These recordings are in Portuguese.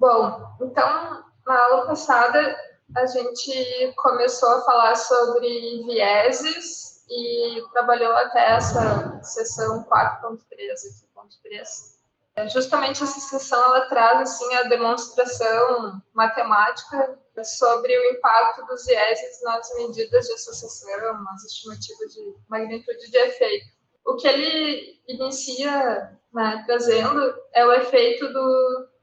Bom, então, na aula passada, a gente começou a falar sobre vieses e trabalhou até essa seção 4.3, aqui, ponto 3. Justamente essa seção, ela traz, assim, a demonstração matemática sobre o impacto dos vieses nas medidas de associação, nas estimativas de magnitude de efeito. O que ele inicia, né, trazendo é o efeito do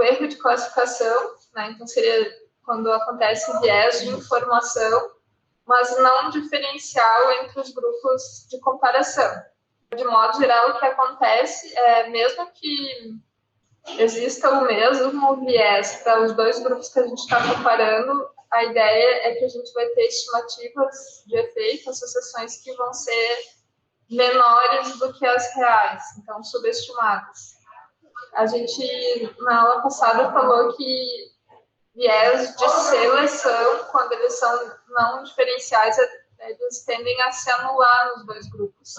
erro de classificação, né? Então seria quando acontece viés de informação, mas não diferencial entre os grupos de comparação. De modo geral, o que acontece é, mesmo que exista o mesmo viés para os dois grupos que a gente está comparando, a ideia é que a gente vai ter estimativas de efeito, associações que vão ser menores do que as reais, então subestimadas. A gente, na aula passada, falou que viés de seleção, quando eles são não diferenciais, eles tendem a se anular nos dois grupos.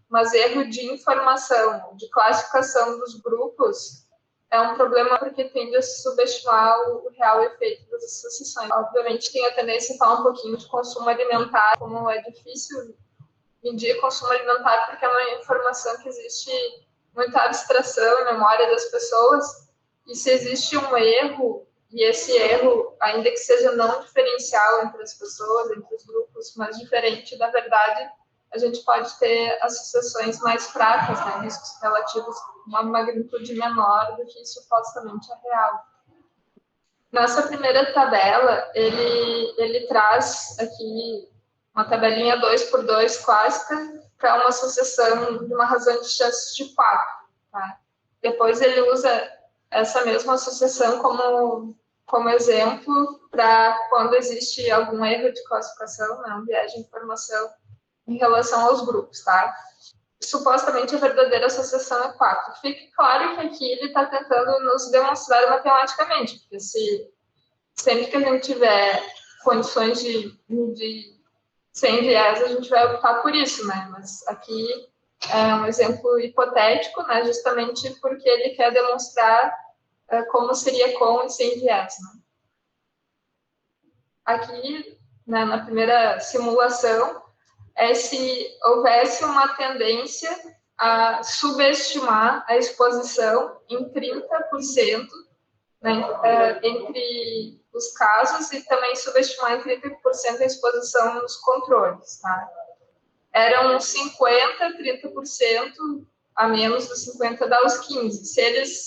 Mas erro de informação, de classificação dos grupos, é um problema porque tende a subestimar o real efeito das associações. Obviamente, tem a tendência a falar um pouquinho de consumo alimentar, como é difícil medir consumo alimentar, porque é uma informação que existe muita abstração e memória das pessoas, e se existe um erro, e esse erro, ainda que seja não diferencial entre as pessoas, entre os grupos, mas diferente da verdade, a gente pode ter associações mais fracas, né, riscos relativos a uma magnitude menor do que supostamente é real. Nessa primeira tabela, ele traz aqui uma tabelinha 2x2 clássica para uma associação de uma razão de chances de 4. Tá? Depois ele usa essa mesma associação como exemplo para quando existe algum erro de classificação, né, um viés de informação em relação aos grupos. Tá? Supostamente a verdadeira associação é 4. Fique claro que aqui ele está tentando nos demonstrar matematicamente, porque sempre que a gente tiver condições de medir sem viés, a gente vai optar por isso, né? Mas aqui é um exemplo hipotético, né? Justamente porque ele quer demonstrar como seria com e sem viés, né? Aqui, né, na primeira simulação, é se houvesse uma tendência a subestimar a exposição em 30%, né, entre os casos, e também subestimar em 30% a exposição nos controles. Tá? Eram 50%, 30% a menos dos 50% dá os 15%. Se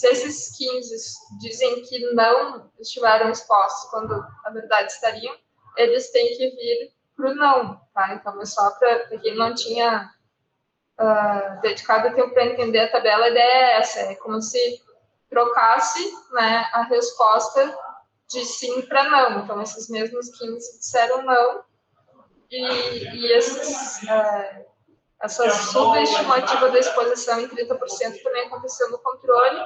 esses 15% dizem que não estiveram expostos quando, na verdade, estariam, eles têm que vir para o não. Tá? Então, é só para quem não tinha dedicado tempo para entender a tabela, a ideia é essa, é como se trocasse, né, a resposta de sim para não. Então, esses mesmos 15 disseram não, e essa subestimativa da exposição em 30% também aconteceu no controle,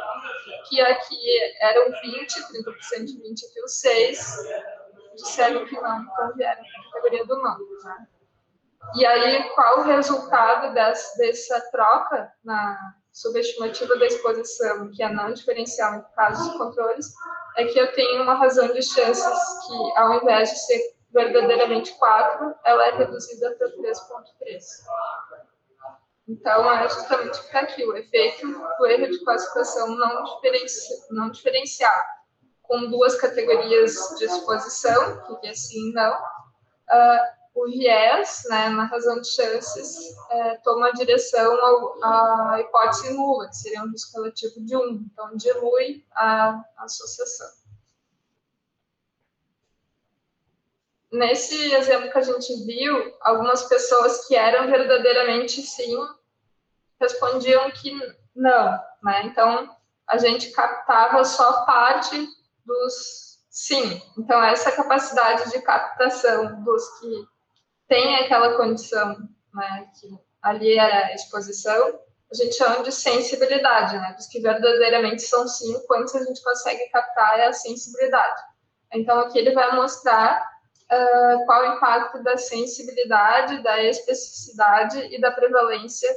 que aqui eram 20%, 30% de 20%, aqui os 6% disseram que não, então vieram para a categoria do não. Né? E aí, qual o resultado dessa troca na subestimativa da exposição, que é não diferencial em casos de controles, é que eu tenho uma razão de chances que, ao invés de ser verdadeiramente 4, ela é reduzida para 3.3. Então, é justamente o que está aqui, o efeito do erro de classificação não diferencial, com duas categorias de exposição, que é sim e não, o viés, né, na razão de chances, toma a direção à hipótese nula, que seria um risco relativo de 1. Então, dilui a associação. Nesse exemplo que a gente viu, algumas pessoas que eram verdadeiramente sim, respondiam que não. Né? Então, a gente captava só parte dos sim. Então, essa capacidade de captação dos que tem aquela condição, né, que ali era a exposição, a gente chama de sensibilidade, né, dos que verdadeiramente são sim, quantos a gente consegue captar é a sensibilidade. Então, aqui ele vai mostrar qual o impacto da sensibilidade, da especificidade e da prevalência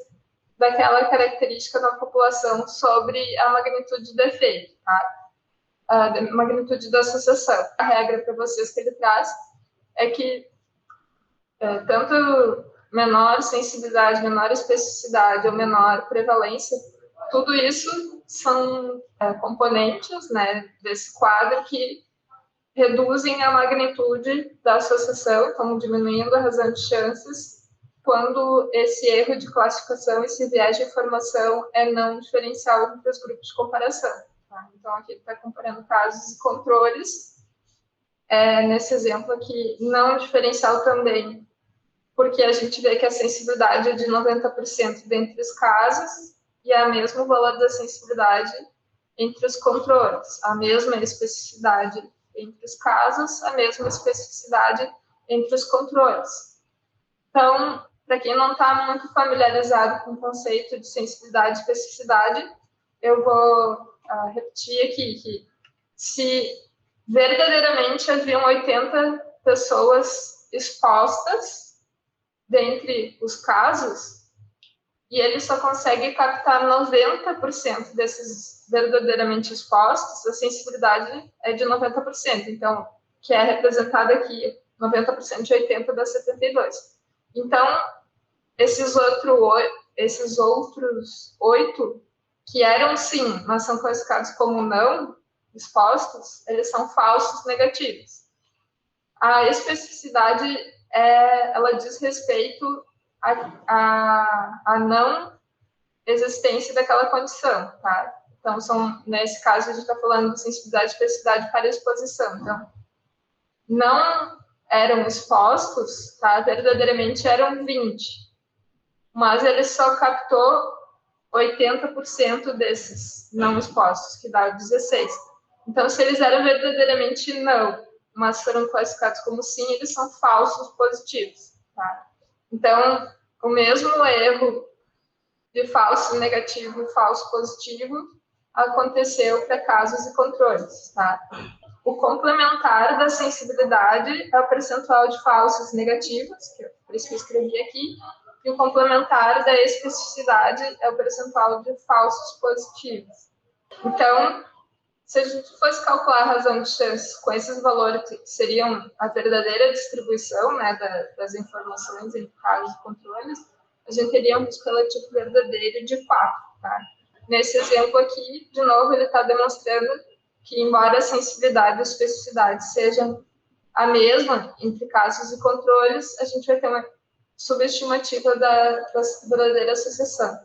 daquela característica da população sobre a magnitude do efeito. Tá? a magnitude da associação. A regra para vocês que ele traz é que tanto menor sensibilidade, menor especificidade ou menor prevalência, tudo isso são componentes, né, desse quadro que reduzem a magnitude da associação, estão diminuindo a razão de chances quando esse erro de classificação, esse viés de informação é não diferencial entre os grupos de comparação. Tá? Então, aqui está comparando casos e controles. Nesse exemplo aqui, não diferencial também, porque a gente vê que a sensibilidade é de 90% dentre os casos e é o mesmo valor da sensibilidade entre os controles, a mesma especificidade entre os casos, a mesma especificidade entre os controles. Então, para quem não está muito familiarizado com o conceito de sensibilidade e especificidade, eu vou repetir aqui que se verdadeiramente haviam 80 pessoas expostas dentre os casos, e ele só consegue captar 90% desses verdadeiramente expostos, a sensibilidade é de 90%, então, que é representada aqui, 90% de 80 dá 72. Então, esses outros 8, que eram sim, mas são classificados como não expostos, eles são falsos negativos. A especificidade, ela diz respeito a não existência daquela condição, tá? Então, nesse caso, a gente está falando de sensibilidade e especificidade para exposição. Então, não eram expostos, tá? Verdadeiramente eram 20, mas ele só captou 80% desses não expostos, que dá 16. Então, se eles eram verdadeiramente não, mas foram classificados como sim, eles são falsos positivos, tá? Então, o mesmo erro de falso negativo e falso positivo aconteceu para casos e controles, tá? O complementar da sensibilidade é o percentual de falsos negativos, que é por isso que eu escrevi aqui, e o complementar da especificidade é o percentual de falsos positivos. Então, se a gente fosse calcular a razão de chance com esses valores que seriam a verdadeira distribuição, né, das informações entre casos e controles, a gente teria um risco relativo verdadeiro de 4. Tá? Nesse exemplo aqui, de novo, ele está demonstrando que, embora a sensibilidade e a especificidade sejam a mesma entre casos e controles, a gente vai ter uma subestimativa da verdadeira associação.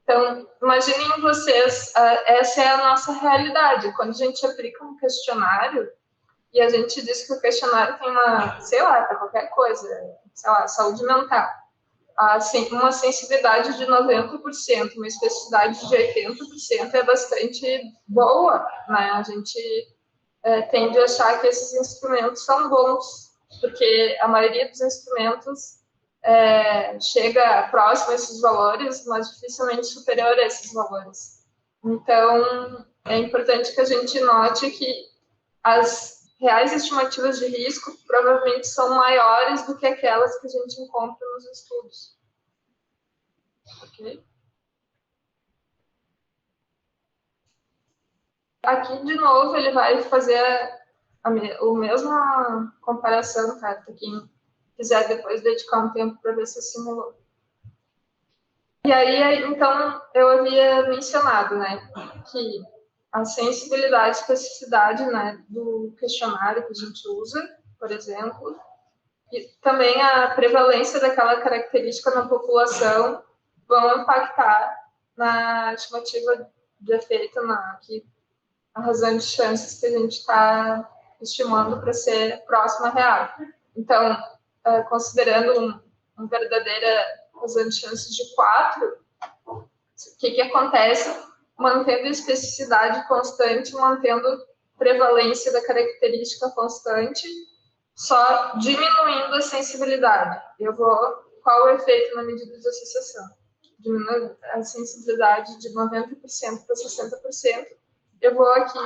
Então, imaginem vocês, essa é a nossa realidade. Quando a gente aplica um questionário e a gente diz que o questionário tem uma, sei lá, para qualquer coisa, sei lá, saúde mental, uma sensibilidade de 90%, uma especificidade de 80% é bastante boa, né? A gente tende a achar que esses instrumentos são bons, porque a maioria dos instrumentos chega próximo a esses valores, mas dificilmente superior a esses valores. Então, é importante que a gente note que as reais estimativas de risco provavelmente são maiores do que aquelas que a gente encontra nos estudos. Ok? Aqui, de novo, ele vai fazer a mesma comparação, tá? Para quem quiser depois dedicar um tempo para ver se simulou. E aí, então, eu havia mencionado, né, que a sensibilidade e especificidade, né, do questionário que a gente usa, por exemplo, e também a prevalência daquela característica na população vão impactar na estimativa de efeito, a razão de chances que a gente está estimando para ser próxima à real. Então, considerando uma verdadeira razão de chances de 4, o que acontece? Mantendo especificidade constante, mantendo prevalência da característica constante, só diminuindo a sensibilidade. Qual o efeito na medida de associação? Diminui a sensibilidade de 90% para 60%. Eu vou aqui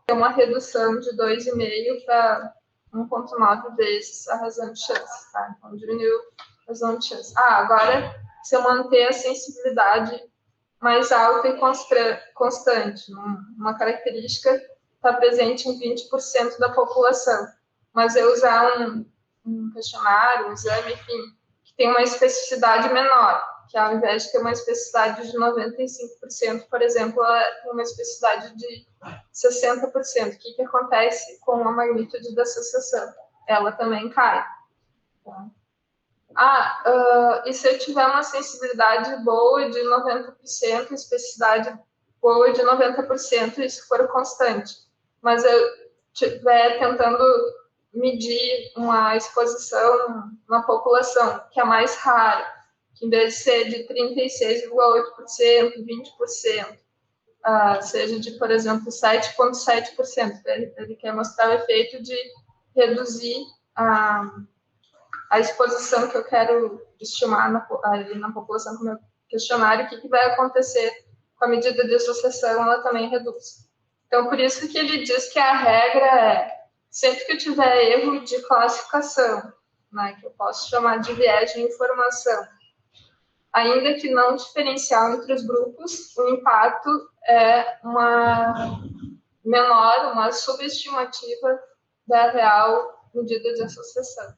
ter uma redução de 2,5 para 1,9 vezes a razão de chance. Tá? Então, diminuiu a razão de chance. Agora, se eu manter a sensibilidade mais alta e constante, uma característica está presente em 20% da população. Mas eu usar um questionário, um exame, enfim, que tem uma especificidade menor, que ao invés de ter uma especificidade de 95%, por exemplo, ela tem uma especificidade de 60%. O que acontece com a magnitude da associação? Ela também cai. E se eu tiver uma sensibilidade boa de 90%, especificidade boa de 90%, isso for constante, mas eu estiver tentando medir uma exposição na população que é mais rara, que em vez de ser de 36,8%, 20%, seja de, por exemplo, 7,7%, ele quer mostrar o efeito de reduzir a exposição que eu quero estimar ali na população com o meu questionário. O que vai acontecer com a medida de associação? Ela também reduz. Então, por isso que ele diz que a regra é, sempre que eu tiver erro de classificação, né, que eu posso chamar de viés de informação, ainda que não diferencial entre os grupos, o impacto é uma menor, uma subestimativa da real medida de associação.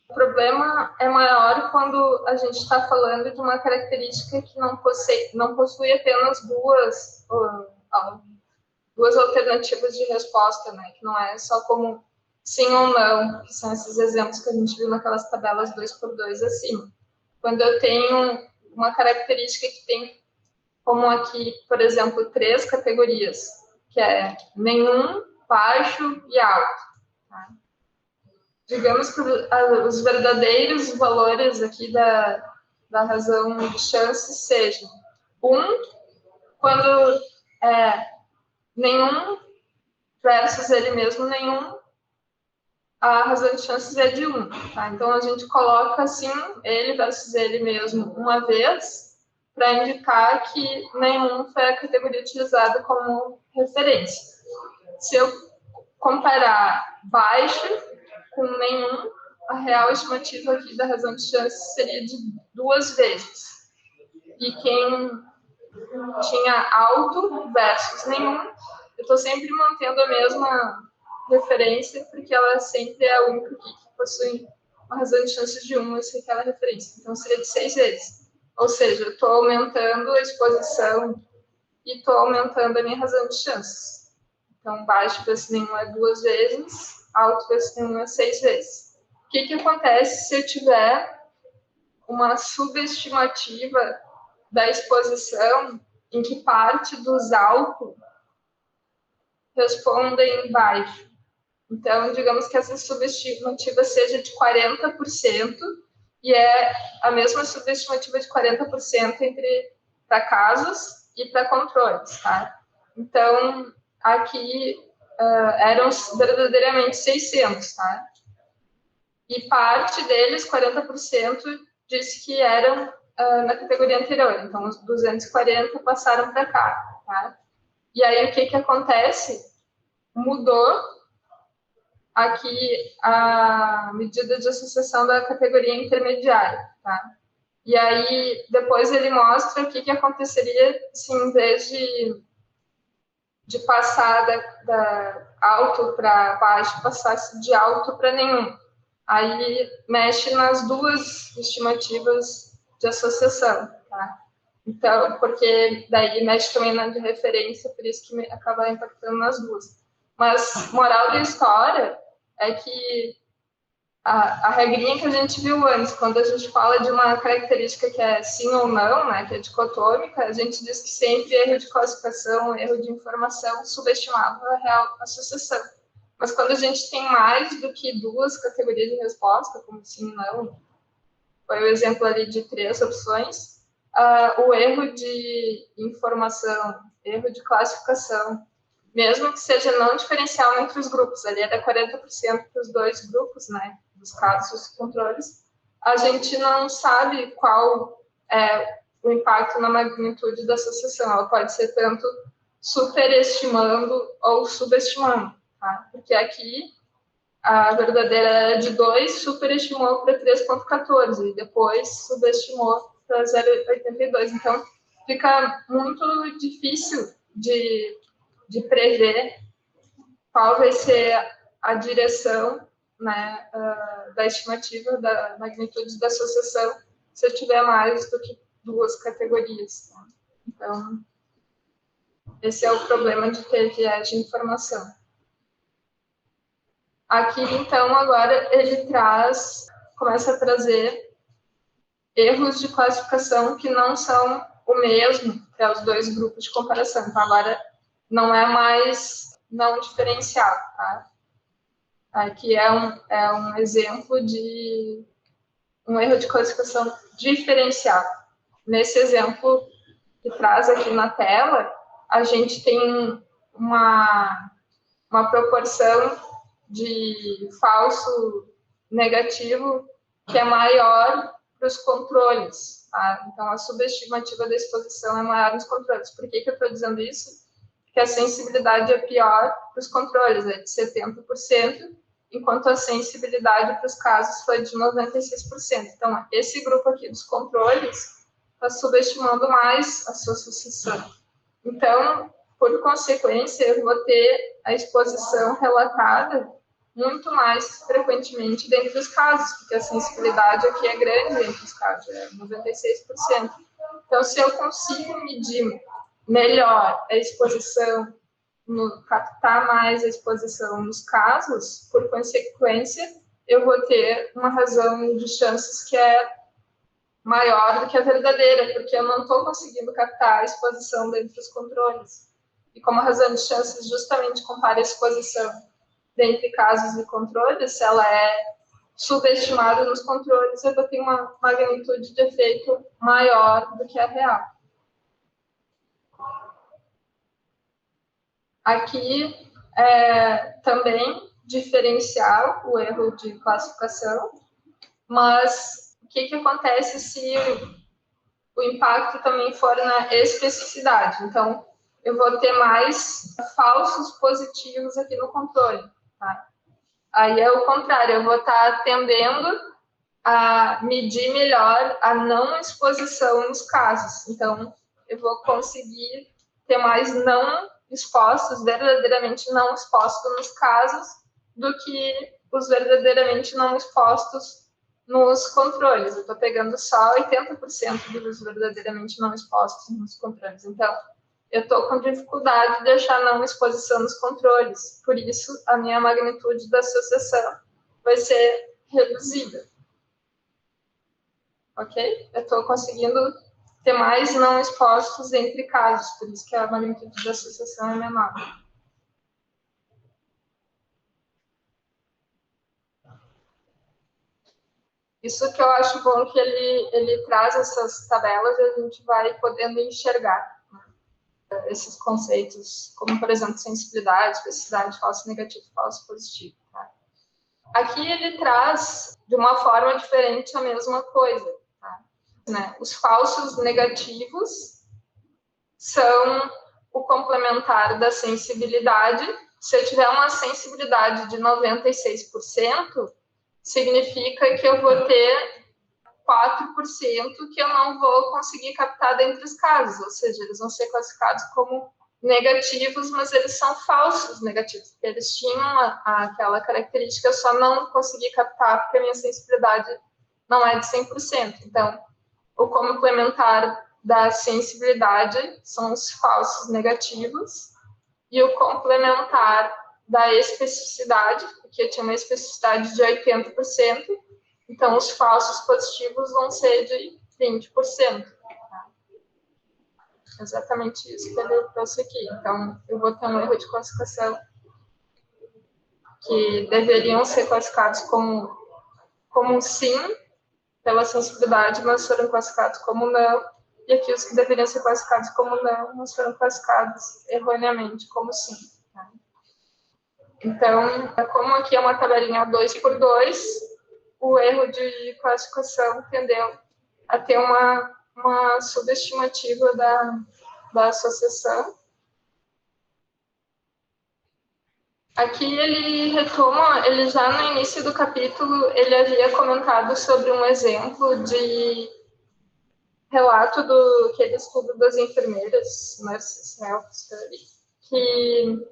O problema é maior quando a gente está falando de uma característica que não possui apenas duas alternativas de resposta, né? Que não é só como sim ou não, que são esses exemplos que a gente viu naquelas tabelas 2x2 acima. Quando eu tenho uma característica que tem, como aqui, por exemplo, 3 categorias, que é nenhum, baixo e alto. Tá? Digamos que os verdadeiros valores aqui da razão de chances sejam 1, quando nenhum versus ele mesmo nenhum, a razão de chances é de 1. Tá? Então, a gente coloca assim, ele versus ele mesmo uma vez, para indicar que nenhum foi a categoria utilizada como referência. Se eu comparar baixo com nenhum, a real estimativa aqui da razão de chance seria de 2 vezes. E quem tinha alto versus nenhum, eu estou sempre mantendo a mesma referência, porque ela sempre é a única que possui uma razão de chance de 1 se aquela referência. Então, seria de 6 vezes. Ou seja, eu estou aumentando a exposição e estou aumentando a minha razão de chances. Então, baixo vezes nenhum é 2 vezes, alto vezes nenhum é 6 vezes. O que acontece se eu tiver uma subestimativa da exposição em que parte dos altos respondem baixo? Então, digamos que essa subestimativa seja de 40% e é a mesma subestimativa de 40% para casos e para controles, tá? Então, aqui eram verdadeiramente 600, tá? E parte deles, 40%, disse que eram na categoria anterior. Então, os 240 passaram para cá, tá? E aí, o que acontece? Mudou aqui a medida de associação da categoria intermediária, tá? E aí, depois ele mostra o que aconteceria se, em vez de passar da alto para baixo, passasse de alto para nenhum. Aí mexe nas duas estimativas de associação, tá? Então, porque daí mexe também na de referência, por isso que acaba impactando nas duas. Mas, moral da história é que a regrinha que a gente viu antes, quando a gente fala de uma característica que é sim ou não, né, que é dicotômica, a gente diz que sempre erro de classificação, erro de informação subestimava a real associação. Mas quando a gente tem mais do que 2 categorias de resposta, como sim e não, foi o exemplo ali de 3 opções, o erro de informação, erro de classificação, mesmo que seja não diferencial entre os grupos, ali era 40% para os 2 grupos, né, dos casos controles, a gente não sabe qual é o impacto na magnitude da associação. Ela pode ser tanto superestimando ou subestimando, tá? Porque aqui a verdadeira era de 2, superestimou para 3,14 e depois subestimou para 0,82. Então, fica muito difícil de prever qual vai ser a direção, né, da estimativa da magnitude da associação se eu tiver mais do que duas categorias. Tá? Então, esse é o problema de ter viés de informação. Aqui, então, agora ele começa a trazer erros de classificação que não são o mesmo para os dois grupos de comparação. Então, agora não é mais não diferenciado, tá? Aqui é um exemplo de um erro de classificação diferenciado. Nesse exemplo que traz aqui na tela, a gente tem uma proporção de falso negativo que é maior para os controles. Tá? Então, a subestimativa da exposição é maior nos controles. Por que eu estou dizendo isso? Porque a sensibilidade é pior para os controles, é de 70%, enquanto a sensibilidade para os casos foi de 96%. Então, esse grupo aqui dos controles está subestimando mais a sua associação. Então, por consequência, eu vou ter a exposição relatada muito mais frequentemente dentro dos casos, porque a sensibilidade aqui é grande dentro dos casos, é 96%. Então, se eu consigo medir melhor a exposição, captar mais a exposição nos casos, por consequência, eu vou ter uma razão de chances que é maior do que a verdadeira, porque eu não estou conseguindo captar a exposição dentro dos controles. E como a razão de chances justamente compara a exposição dentre casos e controles, se ela é subestimada nos controles, eu vou ter uma magnitude de efeito maior do que a real. Aqui também diferencial o erro de classificação, mas o que acontece se o impacto também for na especificidade? Então, eu vou ter mais falsos positivos aqui no controle. Tá? Aí é o contrário, eu vou estar tendendo a medir melhor a não exposição nos casos. Então, eu vou conseguir ter mais não expostos, verdadeiramente não expostos nos casos, do que os verdadeiramente não expostos nos controles. Eu estou pegando só 80% dos verdadeiramente não expostos nos controles. Então, eu estou com dificuldade de deixar não exposição nos controles. Por isso, a minha magnitude da associação vai ser reduzida. Ok? Eu estou conseguindo ter mais não expostos entre casos, por isso que a magnitude da associação é menor. Isso que eu acho bom que ele traz essas tabelas e a gente vai podendo enxergar, né, esses conceitos, como, por exemplo, sensibilidade, especificidade, falso negativo, falso positivo. Tá? Aqui ele traz, de uma forma diferente, a mesma coisa. Tá? Né? Os falsos negativos são o complementar da sensibilidade. Se eu tiver uma sensibilidade de 96%, significa que eu vou ter 4% que eu não vou conseguir captar dentro dos casos, ou seja, eles vão ser classificados como negativos, mas eles são falsos negativos, porque eles tinham aquela característica, eu só não consegui captar porque a minha sensibilidade não é de 100%. Então, o complementar da sensibilidade são os falsos negativos, e o complementar da especificidade, porque tinha uma especificidade de 80%, então os falsos positivos vão ser de 20%. Tá? Exatamente isso que ele trouxe aqui. Então, eu vou ter um erro de classificação que deveriam ser classificados como sim, pela sensibilidade, mas foram classificados como não, e aqui os que deveriam ser classificados como não, mas foram classificados erroneamente como sim. Tá? Então, como aqui é uma tabelinha 2x2, o erro de classificação tendeu a ter uma subestimativa da associação. Aqui ele retoma, ele já no início do capítulo, ele havia comentado sobre um exemplo de relato do aquele estudo das enfermeiras, Nurses Health Study, que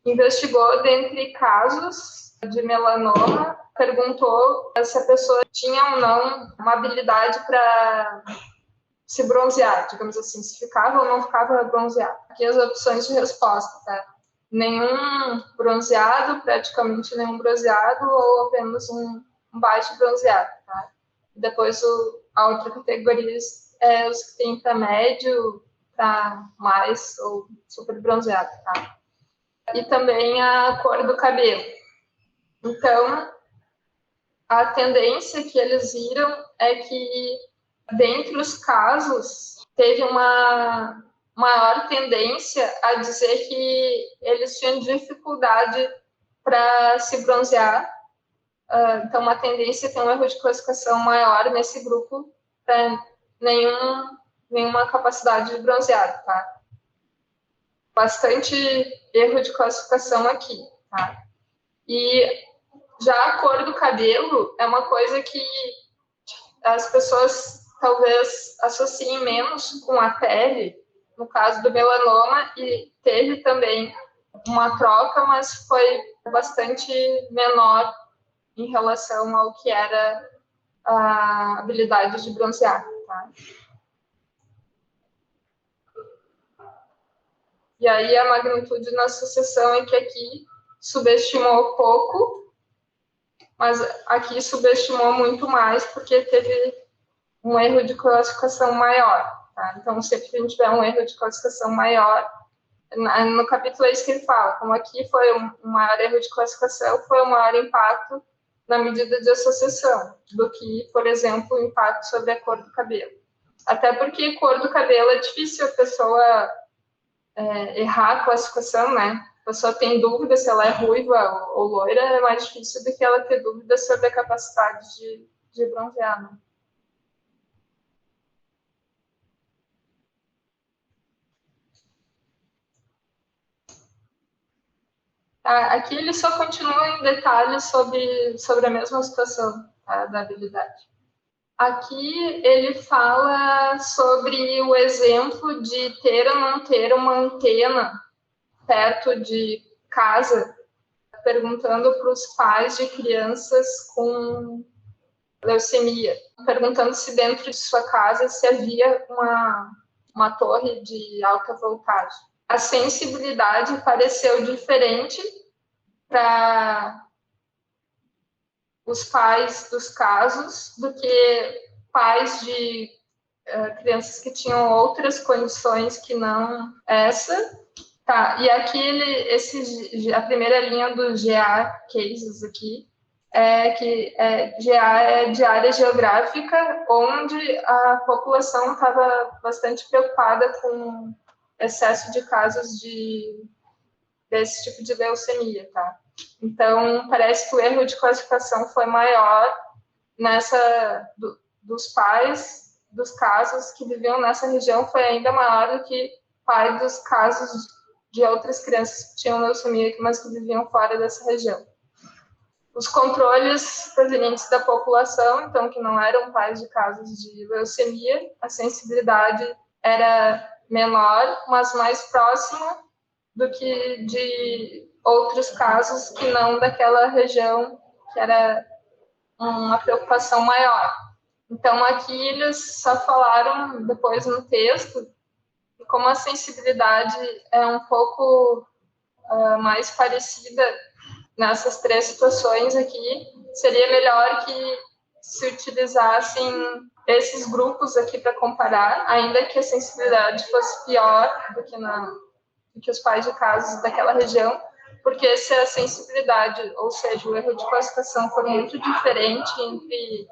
investigou dentre casos de melanoma, perguntou se a pessoa tinha ou não uma habilidade para se bronzear, digamos assim, se ficava ou não ficava bronzeado. Aqui as opções de resposta, tá? Nenhum bronzeado, praticamente nenhum bronzeado, ou apenas um baixo bronzeado, tá? Depois a outra categoria é os que tem para médio, para mais ou super bronzeado, tá? E também a cor do cabelo. Então, a tendência que eles viram é que, dentre os casos, teve uma maior tendência a dizer que eles tinham dificuldade para se bronzear. Então, uma tendência tem um erro de classificação maior nesse grupo para nenhuma capacidade de bronzeado, tá? Bastante erro de classificação aqui, tá? E já a cor do cabelo é uma coisa que as pessoas talvez associem menos com a pele, no caso do melanoma, e teve também uma troca, mas foi bastante menor em relação ao que era a habilidade de bronzear, tá? E aí a magnitude na associação é que aqui subestimou pouco, mas aqui subestimou muito mais, porque teve um erro de classificação maior, tá? Então, sempre que a gente tiver um erro de classificação maior, no capítulo é isso que ele fala, como aqui foi um maior erro de classificação, foi um maior impacto na medida de associação, do que, por exemplo, o impacto sobre a cor do cabelo. Até porque cor do cabelo é difícil a pessoa errar a classificação, né? A pessoa tem dúvida se ela é ruiva ou loira, é mais difícil do que ela ter dúvida sobre a capacidade de bronzear, né? Aqui ele só continua em detalhes sobre a mesma situação, tá, da habilidade. Aqui ele fala sobre o exemplo de ter ou não ter uma antena perto de casa, perguntando para os pais de crianças com leucemia, perguntando se dentro de sua casa se havia uma torre de alta voltagem. A sensibilidade pareceu diferente para os pais dos casos do que pais de crianças que tinham outras condições que não essa. Tá, e aqui a primeira linha do GA cases aqui é que GA é de área geográfica, onde a população estava bastante preocupada com excesso de casos desse tipo de leucemia, tá? Então, parece que o erro de classificação foi maior dos pais dos casos que viviam nessa região, foi ainda maior do que pai dos casos de outras crianças que tinham leucemia, mas que viviam fora dessa região. Os controles provenientes da população, então, que não eram pais de casos de leucemia, a sensibilidade era menor, mas mais próxima do que de outros casos que não daquela região, que era uma preocupação maior. Então, aqui eles só falaram depois no texto, como a sensibilidade é um pouco mais parecida nessas três situações aqui, seria melhor que se utilizassem esses grupos aqui para comparar, ainda que a sensibilidade fosse pior do que os pais de casos daquela região, porque se a sensibilidade, ou seja, o erro de classificação for muito diferente entre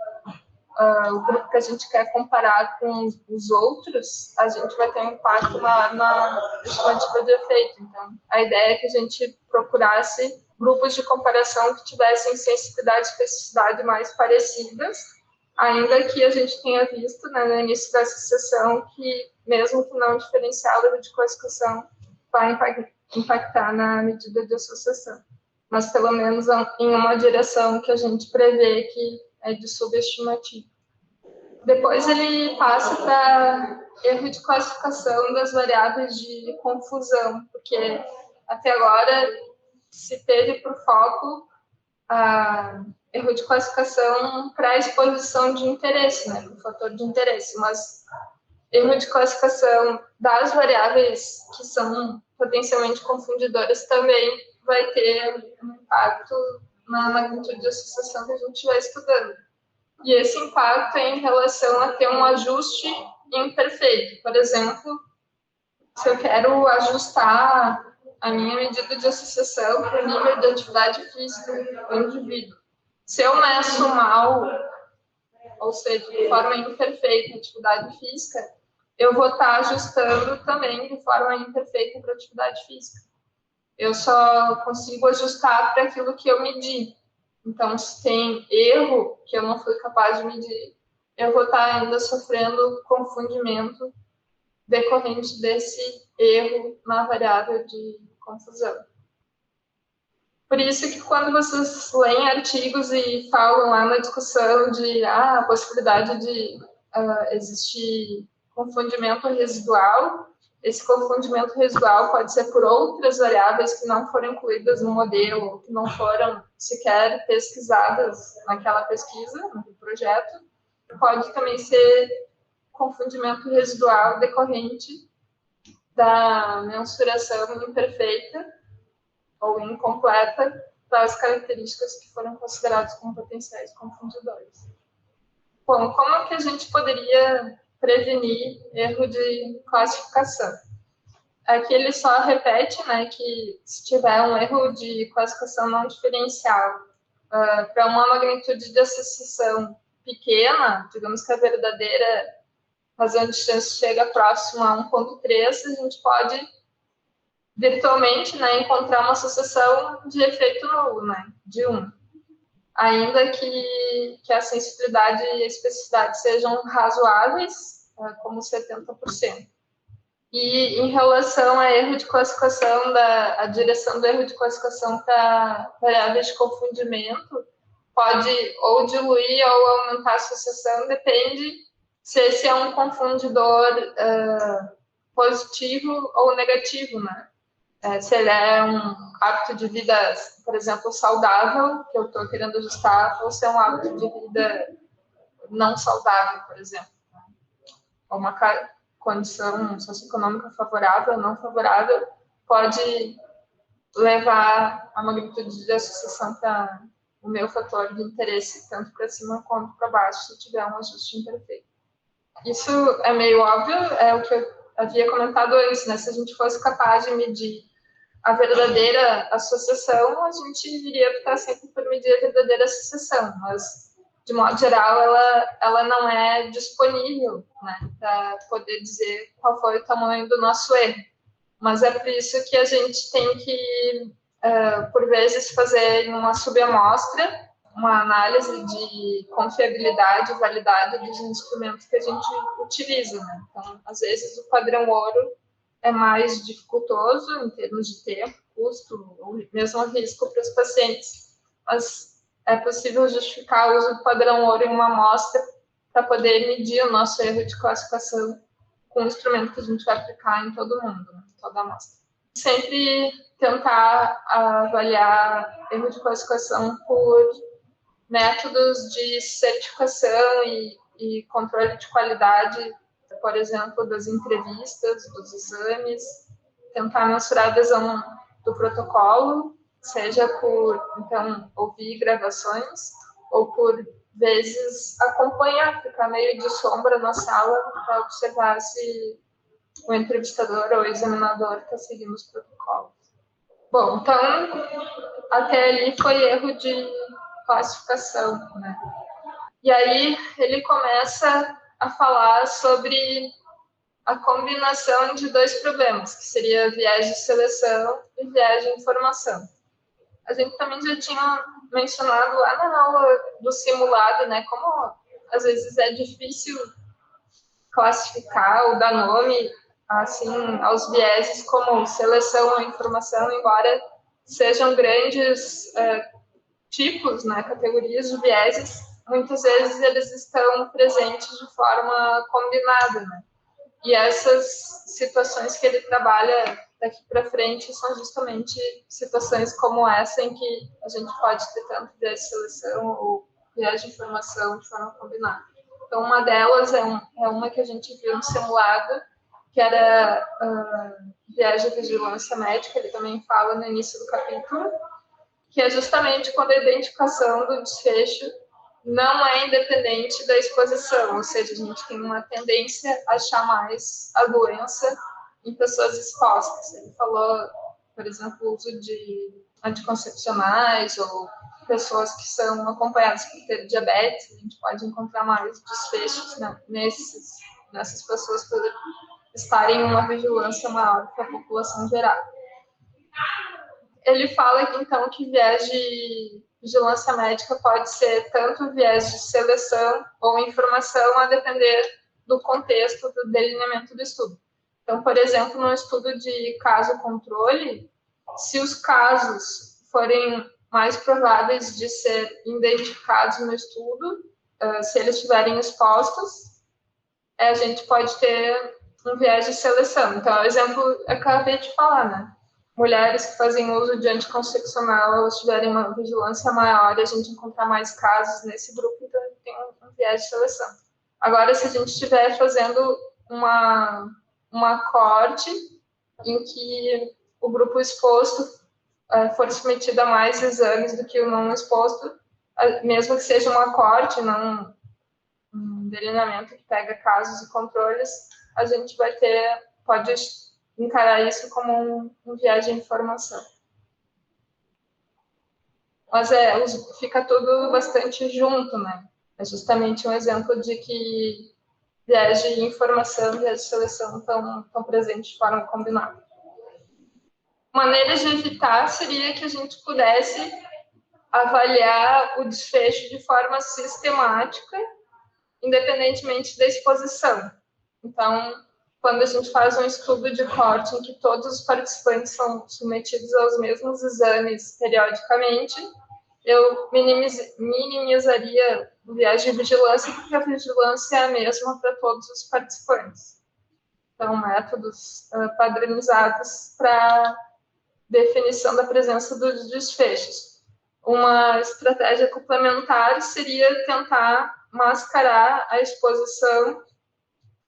o grupo que a gente quer comparar com os outros, a gente vai ter um impacto maior na estimativa de efeito. Então, a ideia é que a gente procurasse grupos de comparação que tivessem sensibilidade e especificidade mais parecidas, ainda que a gente tenha visto, né, no início dessa sessão, que mesmo que não diferenciado, o erro de classificação vai impactar na medida de associação, mas pelo menos em uma direção que a gente prevê que é de subestimativa. Depois ele passa para erro de classificação das variáveis de confusão, porque até agora se teve por foco erro de classificação para a exposição de interesse, né, para o fator de interesse, mas erro de classificação das variáveis que são potencialmente confundidoras também vai ter um impacto na magnitude de associação que a gente vai estudando. E esse impacto é em relação a ter um ajuste imperfeito. Por exemplo, se eu quero ajustar a minha medida de associação para o nível de atividade física do indivíduo. Se eu meço mal, ou seja, de forma imperfeita a atividade física, eu vou estar ajustando também de forma imperfeita para a atividade física. Eu só consigo ajustar para aquilo que eu medi. Então, se tem erro que eu não fui capaz de medir, eu vou estar ainda sofrendo confundimento decorrente desse erro na variável de confusão. Por isso que quando vocês leem artigos e falam lá na discussão de a possibilidade de existir confundimento residual, esse confundimento residual pode ser por outras variáveis que não foram incluídas no modelo, que não foram sequer pesquisadas naquela pesquisa, no projeto. Pode também ser confundimento residual decorrente da mensuração imperfeita ou incompleta das características que foram consideradas como potenciais confundidores. Bom, como que a gente poderia prevenir erro de classificação? Aqui ele só repete, né, que se tiver um erro de classificação não diferencial para uma magnitude de associação pequena, digamos que a verdadeira razão de chance chega próximo a 1,3, a gente pode virtualmente, né, encontrar uma associação de efeito nulo, né, de 1. Ainda que a sensibilidade e a especificidade sejam razoáveis, como 70%. E em relação a erro de classificação, a direção do erro de classificação para variáveis de confundimento, pode ou diluir ou aumentar a associação, depende se esse é um confundidor positivo ou negativo, né? Se ele é um hábito de vida, por exemplo, saudável, que eu estou querendo ajustar, ou se é um hábito de vida não saudável, por exemplo. Uma condição socioeconômica favorável ou não favorável pode levar a magnitude de associação para o meu fator de interesse, tanto para cima quanto para baixo, se tiver um ajuste imperfeito. Isso é meio óbvio, é o que eu havia comentado antes, né? Se a gente fosse capaz de medir a verdadeira associação, a gente iria ficar sempre por medir a verdadeira associação, mas, de modo geral, ela não é disponível, né, para poder dizer qual foi o tamanho do nosso erro. Mas é por isso que a gente tem que, por vezes, fazer uma subamostra, uma análise de confiabilidade e validade dos instrumentos que a gente utiliza, né? Então, às vezes, o padrão ouro é mais dificultoso em termos de tempo, custo, ou mesmo risco para os pacientes. Mas é possível justificar o uso do padrão ouro em uma amostra para poder medir o nosso erro de classificação com o instrumento que a gente vai aplicar em todo mundo, né, toda a amostra. Sempre tentar avaliar erro de classificação por métodos de certificação e controle de qualidade, por exemplo, das entrevistas, dos exames, tentar mensurar a adesão do protocolo, seja por, então, ouvir gravações, ou por vezes acompanhar, ficar meio de sombra na sala para observar se o entrevistador ou o examinador está seguindo os protocolos. Bom, então, até ali foi erro de classificação, né? E aí ele começa a falar sobre a combinação de dois problemas, que seria viés de seleção e viés de informação. A gente também já tinha mencionado lá na aula do simulado, né, como às vezes é difícil classificar ou dar nome assim aos vieses como seleção ou informação, embora sejam grandes tipos, né, categorias de vieses, muitas vezes eles estão presentes de forma combinada, né? E essas situações que ele trabalha daqui para frente são justamente situações como essa em que a gente pode ter tanto viés de seleção ou viés de informação de forma combinada. Então, uma delas é uma que a gente viu no simulado, que era viés de vigilância médica, ele também fala no início do capítulo, que é justamente quando a identificação do desfecho não é independente da exposição, ou seja, a gente tem uma tendência a achar mais a doença em pessoas expostas. Ele falou, por exemplo, o uso de anticoncepcionais ou pessoas que são acompanhadas por ter diabetes, a gente pode encontrar mais desfechos, né, nessas pessoas por estarem em uma vigilância maior que a população geral. Ele fala aqui, então, que viés de vigilância médica pode ser tanto viés de seleção ou informação, a depender do contexto do delineamento do estudo. Então, por exemplo, no estudo de caso-controle, se os casos forem mais prováveis de ser identificados no estudo, se eles estiverem expostos, a gente pode ter um viés de seleção. Então, o exemplo eu acabei de falar, né? Mulheres que fazem uso de anticoncepcional, elas tiverem uma vigilância maior, a gente encontrar mais casos nesse grupo, então tem um viés de seleção. Agora, se a gente estiver fazendo uma corte em que o grupo exposto for submetido a mais exames do que o não exposto, mesmo que seja uma corte, não um delineamento que pega casos e controles, a gente pode encarar isso como um viés de informação. Mas fica tudo bastante junto, né? É justamente um exemplo de que viés de informação e viés de seleção estão presentes de forma combinada. Maneiras de evitar seria que a gente pudesse avaliar o desfecho de forma sistemática, independentemente da exposição. Então, quando a gente faz um estudo de corte em que todos os participantes são submetidos aos mesmos exames periodicamente, eu minimizaria o viés de vigilância, porque a vigilância é a mesma para todos os participantes. Então, métodos padronizados para definição da presença dos desfechos. Uma estratégia complementar seria tentar mascarar a exposição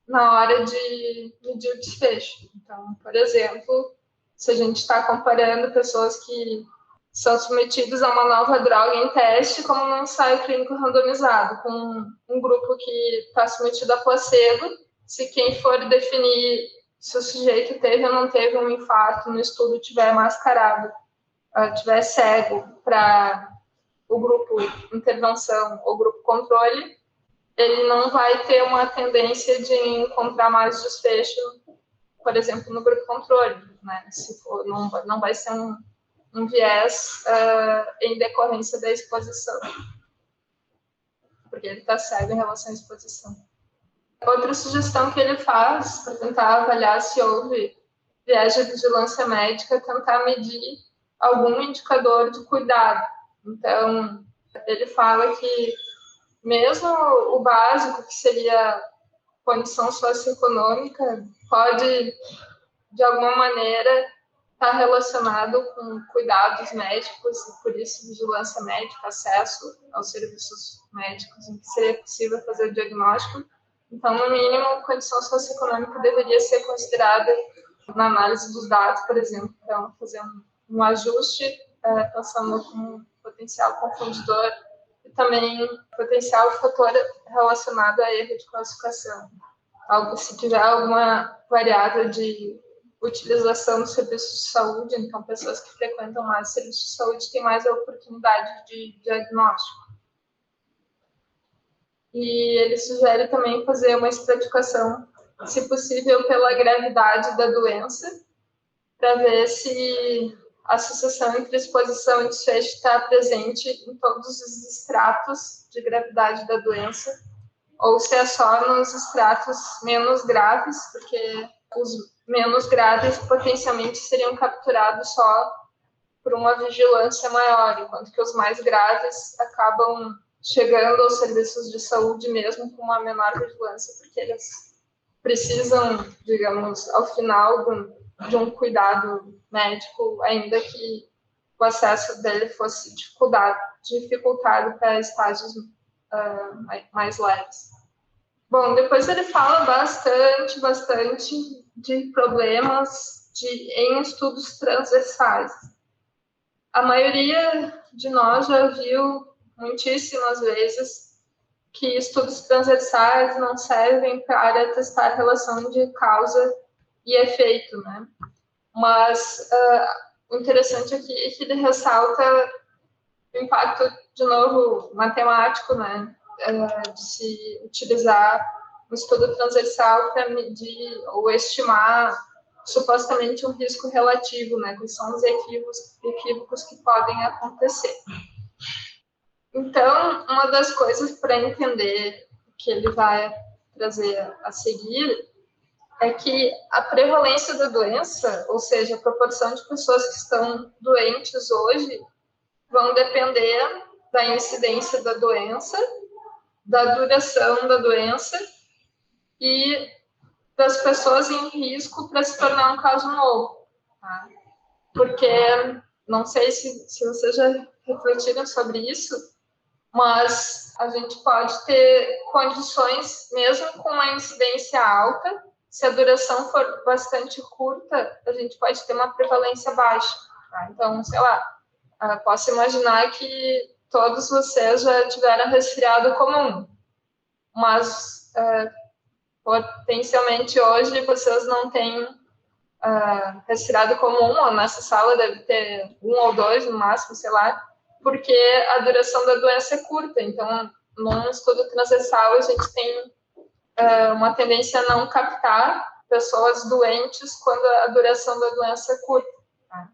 na hora de medir o desfecho. Então, por exemplo, se a gente está comparando pessoas que são submetidas a uma nova droga em teste, como num ensaio clínico randomizado, com um grupo que está submetido a placebo, se quem for definir se o sujeito teve ou não teve um infarto no estudo tiver mascarado, tiver cego para o grupo intervenção ou grupo controle, ele não vai ter uma tendência de encontrar mais desfecho, por exemplo, no grupo controle, né? Se for, não vai ser um viés em decorrência da exposição, porque ele está cego em relação à exposição. Outra sugestão que ele faz para tentar avaliar se houve viés de vigilância médica é tentar medir algum indicador de cuidado. Então, ele fala que mesmo o básico, que seria condição socioeconômica, pode, de alguma maneira, estar relacionado com cuidados médicos e, por isso, vigilância médica, acesso aos serviços médicos em que seria possível fazer o diagnóstico. Então, no mínimo, condição socioeconômica deveria ser considerada na análise dos dados, por exemplo. Então, fazer um ajuste, pensando com potencial confundidor e também potencial fator relacionado a erro de classificação. Se tiver alguma variável de utilização dos serviços de saúde, então pessoas que frequentam mais serviços de saúde têm mais a oportunidade de diagnóstico. E ele sugere também fazer uma estratificação, se possível, pela gravidade da doença, para ver se a associação entre exposição e desfecho está presente em todos os estratos de gravidade da doença, ou se é só nos estratos menos graves, porque os menos graves potencialmente seriam capturados só por uma vigilância maior, enquanto que os mais graves acabam chegando aos serviços de saúde mesmo com uma menor vigilância, porque eles precisam, digamos, ao final de um cuidado médico, ainda que o acesso dele fosse dificultado para estágios mais leves. Bom, depois ele fala bastante de problemas em estudos transversais. A maioria de nós já viu muitíssimas vezes que estudos transversais não servem para testar a relação de causa e efeito, né? Mas o interessante aqui é que ele ressalta o impacto, de novo, matemático, né? De se utilizar um estudo transversal para medir ou estimar supostamente um risco relativo, né? Quais são os equívocos que podem acontecer. Então, uma das coisas para entender que ele vai trazer a seguir é que a prevalência da doença, ou seja, a proporção de pessoas que estão doentes hoje, vão depender da incidência da doença, da duração da doença e das pessoas em risco para se tornar um caso novo. Tá? Porque, não sei se vocês já refletiram sobre isso, mas a gente pode ter condições, mesmo com uma incidência alta, se a duração for bastante curta, a gente pode ter uma prevalência baixa. Tá? Então, sei lá, posso imaginar que todos vocês já tiveram resfriado comum, mas potencialmente hoje vocês não têm resfriado comum, ou nessa sala deve ter 1 ou 2 no máximo, sei lá, porque a duração da doença é curta. Então, num estudo transversal, a gente tem uma tendência a não captar pessoas doentes quando a duração da doença é curta. Tá?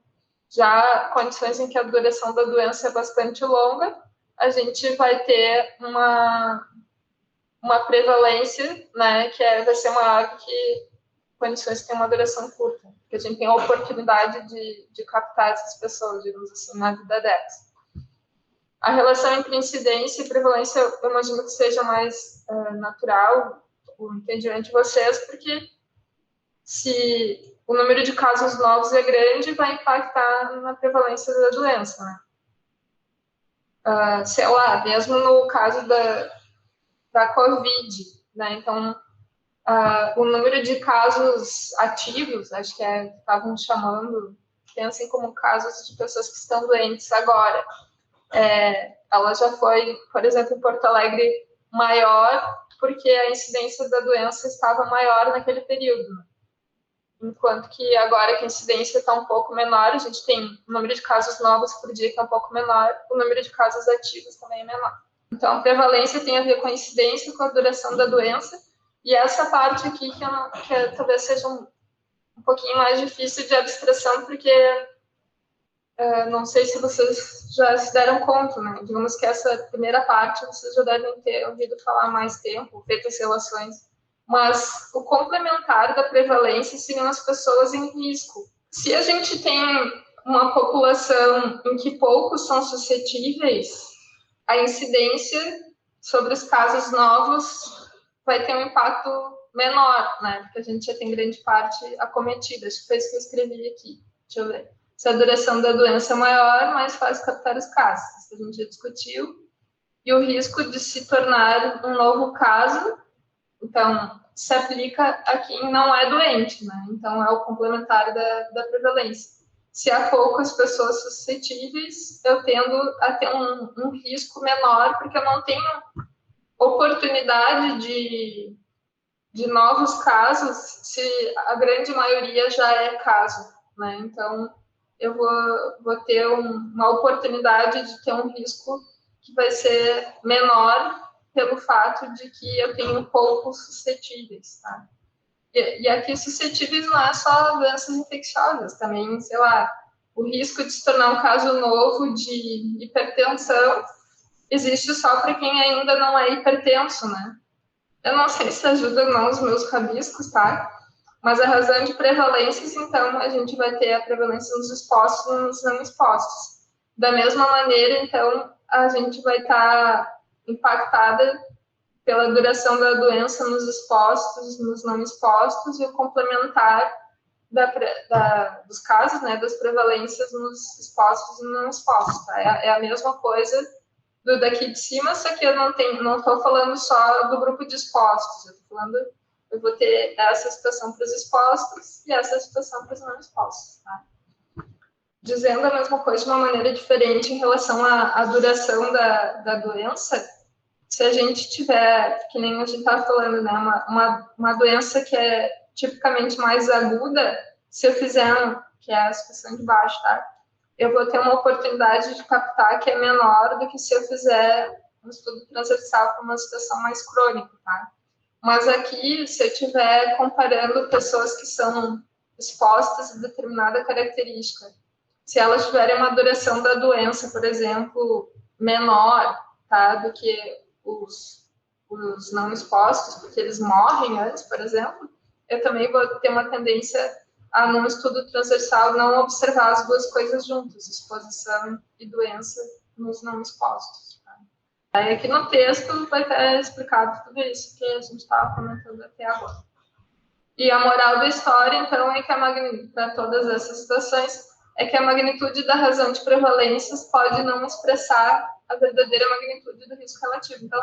Já condições em que a duração da doença é bastante longa, a gente vai ter uma prevalência, né, que vai ser maior que condições que têm uma duração curta, porque a gente tem a oportunidade de captar essas pessoas, digamos assim, na vida delas. A relação entre incidência e prevalência, eu imagino que seja mais natural o entendimento de vocês, porque se o número de casos novos é grande, vai impactar na prevalência da doença, né? Sei lá, mesmo no caso da COVID, né? Então, o número de casos ativos, acho que estavam chamando, pensem como casos de pessoas que estão doentes agora. Ela já foi, por exemplo, em Porto Alegre, maior, porque a incidência da doença estava maior naquele período. Enquanto que agora que a incidência está um pouco menor, a gente tem o número de casos novos por dia que é um pouco menor, o número de casos ativos também é menor. Então, a prevalência tem a ver com a incidência, com a duração da doença, e essa parte aqui que talvez seja um pouquinho mais difícil de abstração, porque não sei se vocês já se deram conta, né? Digamos que essa primeira parte vocês já devem ter ouvido falar há mais tempo, feito as relações, mas o complementar da prevalência seriam as pessoas em risco. Se a gente tem uma população em que poucos são suscetíveis, a incidência sobre os casos novos vai ter um impacto menor, né? Porque a gente já tem grande parte acometida. Acho que foi isso que eu escrevi aqui. Deixa eu ver. Se a duração da doença é maior, mais fácil captar os casos. Isso a gente já discutiu. E o risco de se tornar um novo caso, então, se aplica a quem não é doente, né? Então, é o complementar da prevalência. Se há poucas pessoas suscetíveis, eu tendo a ter um risco menor, porque eu não tenho oportunidade de novos casos, se a grande maioria já é caso, né? Então, eu vou ter uma oportunidade de ter um risco que vai ser menor pelo fato de que eu tenho poucos suscetíveis, tá? E aqui suscetíveis não é só doenças infecciosas, também, sei lá, o risco de se tornar um caso novo de hipertensão existe só para quem ainda não é hipertenso, né? Eu não sei se ajuda ou não os meus rabiscos, tá? Mas a razão de prevalências, então, a gente vai ter a prevalência nos expostos e nos não expostos. Da mesma maneira, então, a gente vai estar impactada pela duração da doença nos expostos, nos não expostos, e o complementar dos casos, né, das prevalências nos expostos e não expostos. Tá? É a mesma coisa do daqui de cima, só que eu não estou falando só do grupo de expostos, eu vou ter essa situação para os expostos e essa situação para os não expostos. Tá? Dizendo a mesma coisa de uma maneira diferente em relação à duração da doença, se a gente tiver, que nem a gente estava falando, né, uma doença que é tipicamente mais aguda, se eu fizer, que é a situação de baixo, tá? Eu vou ter uma oportunidade de captar que é menor do que se eu fizer um estudo transversal para uma situação mais crônica, tá? Mas aqui, se eu estiver comparando pessoas que são expostas a determinada característica, se elas tiverem uma duração da doença, por exemplo, menor, tá, do que os não expostos, porque eles morrem antes, por exemplo, eu também vou ter uma tendência a, num estudo transversal, não observar as duas coisas juntas, exposição e doença nos não expostos. Tá? Aí aqui no texto vai estar explicado tudo isso que a gente estava comentando até agora. E a moral da história, então, é que para todas essas situações, é que a magnitude da razão de prevalências pode não expressar a verdadeira magnitude do risco relativo. Então,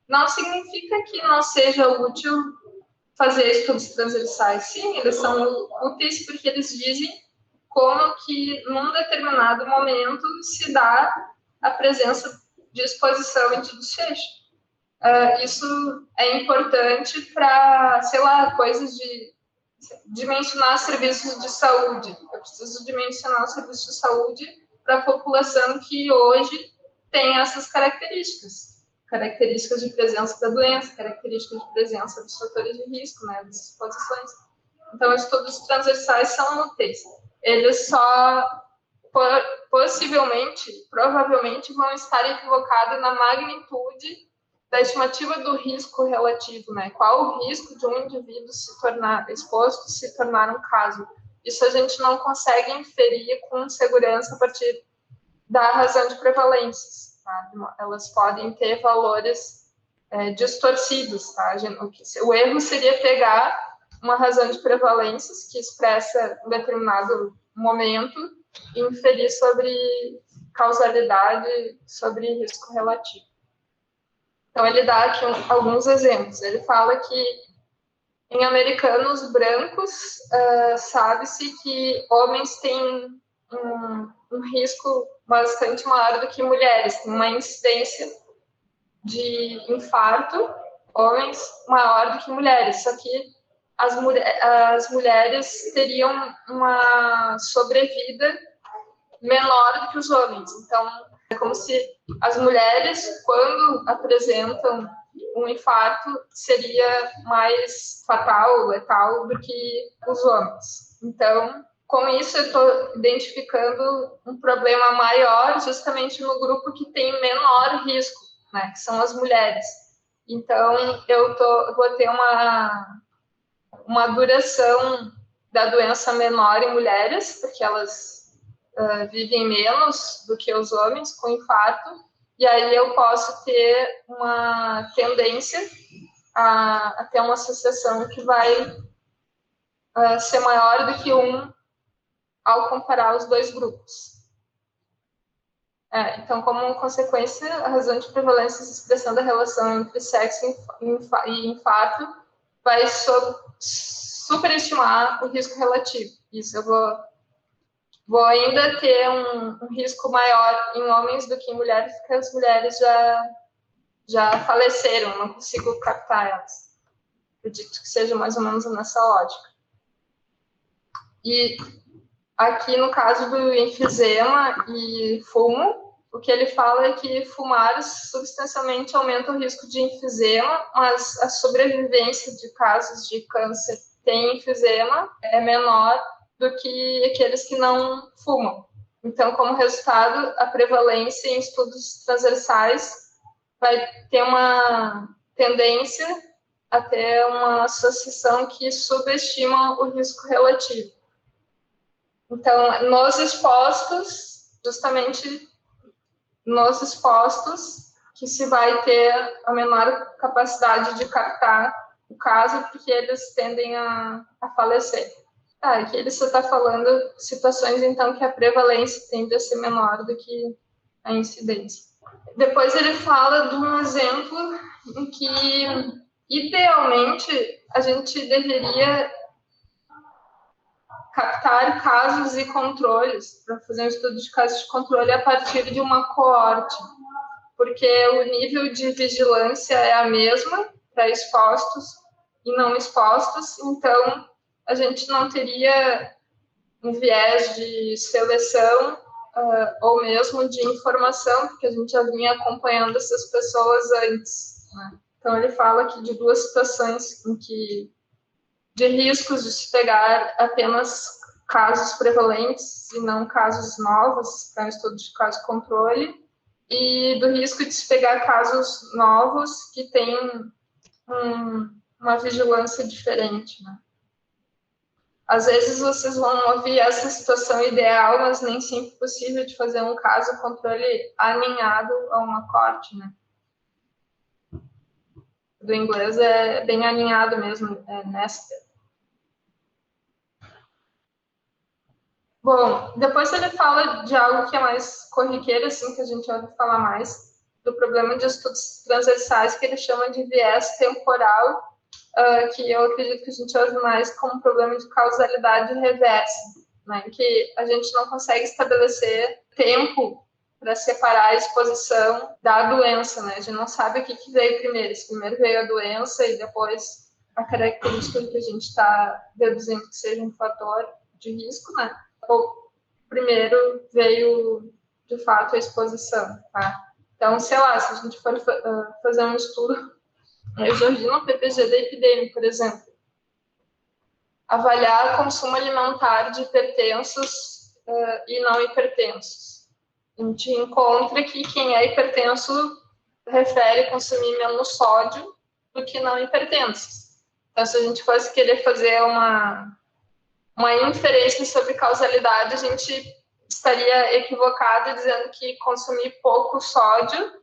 não significa que não seja útil fazer estudos transversais. Sim, eles são úteis porque eles dizem como que, num determinado momento, se dá a presença de exposição e de desfecho. Isso é importante para, sei lá, coisas de dimensionar serviços de saúde. Eu preciso dimensionar os serviços de saúde para a população que hoje tem essas características de presença da doença, características de presença dos fatores de risco, né, das exposições. Então, estudos transversais são úteis. Eles só provavelmente vão estar equivocados na magnitude da estimativa do risco relativo, né? Qual o risco de um indivíduo se tornar exposto, se tornar um caso? Isso a gente não consegue inferir com segurança a partir da razão de prevalências. Tá? Elas podem ter valores distorcidos. Tá? O erro seria pegar uma razão de prevalências que expressa um determinado momento e inferir sobre causalidade, sobre risco relativo. Então, ele dá aqui alguns exemplos. Ele fala que em americanos brancos, sabe-se que homens têm um risco bastante maior do que mulheres, tem uma incidência de infarto, homens, maior do que mulheres, só que as mulheres teriam uma sobrevida menor do que os homens. Então, é como se as mulheres, quando apresentam um infarto, seria mais fatal, letal, do que os homens. Então, com isso, eu estou identificando um problema maior justamente no grupo que tem menor risco, né, que são as mulheres. Então, eu vou ter uma duração da doença menor em mulheres, porque elas vivem menos do que os homens com infarto, e aí eu posso ter uma tendência a ter uma associação que vai ser maior do que ao comparar os dois grupos. Então, como consequência, a razão de prevalência e expressão da relação entre sexo e infarto vai superestimar o risco relativo. Isso eu vou ainda ter um risco maior em homens do que em mulheres, porque as mulheres já faleceram, não consigo captar elas. Acredito que seja mais ou menos nessa lógica. E aqui, no caso do enfisema e fumo, o que ele fala é que fumar substancialmente aumenta o risco de enfisema, mas a sobrevivência de casos de câncer tem enfisema é menor do que aqueles que não fumam. Então, como resultado, a prevalência em estudos transversais vai ter uma tendência a ter uma associação que subestima o risco relativo. Então, nos expostos, justamente nos expostos, que se vai ter a menor capacidade de captar o caso, porque eles tendem a falecer. Aqui ele só está falando situações, então, que a prevalência tende a ser menor do que a incidência. Depois ele fala de um exemplo em que, idealmente, a gente deveria captar casos e controles, para fazer um estudo de casos de controle a partir de uma coorte, porque o nível de vigilância é a mesma para expostos e não expostos, então a gente não teria um viés de seleção ou mesmo de informação, porque a gente já vinha acompanhando essas pessoas antes, né? Então ele fala aqui de duas situações em que de riscos de se pegar apenas casos prevalentes e não casos novos, para um estudo de caso controle, e do risco de se pegar casos novos que têm uma vigilância diferente, né? Às vezes vocês vão ouvir essa situação ideal, mas nem sempre é possível de fazer um caso controle aninhado a uma corte, né? Do inglês é bem alinhado mesmo, é nested. Bom, depois ele fala de algo que é mais corriqueiro, assim, que a gente ouve falar mais, do problema de estudos transversais, que ele chama de viés temporal, que eu acredito que a gente ouve mais como problema de causalidade reversa, né? Que a gente não consegue estabelecer tempo para separar a exposição da doença, né? A gente não sabe o que veio primeiro, se primeiro veio a doença e depois a característica que a gente está deduzindo que seja um fator de risco, né? Ou primeiro veio, de fato, a exposição, tá? Então, sei lá, se a gente for fazer um estudo exogeno PPG da epidemia, por exemplo, avaliar consumo alimentar de hipertensos e não hipertensos. A gente encontra que quem é hipertenso refere consumir menos sódio do que não hipertensos. Então, se a gente fosse querer fazer uma inferência sobre causalidade, a gente estaria equivocado dizendo que consumir pouco sódio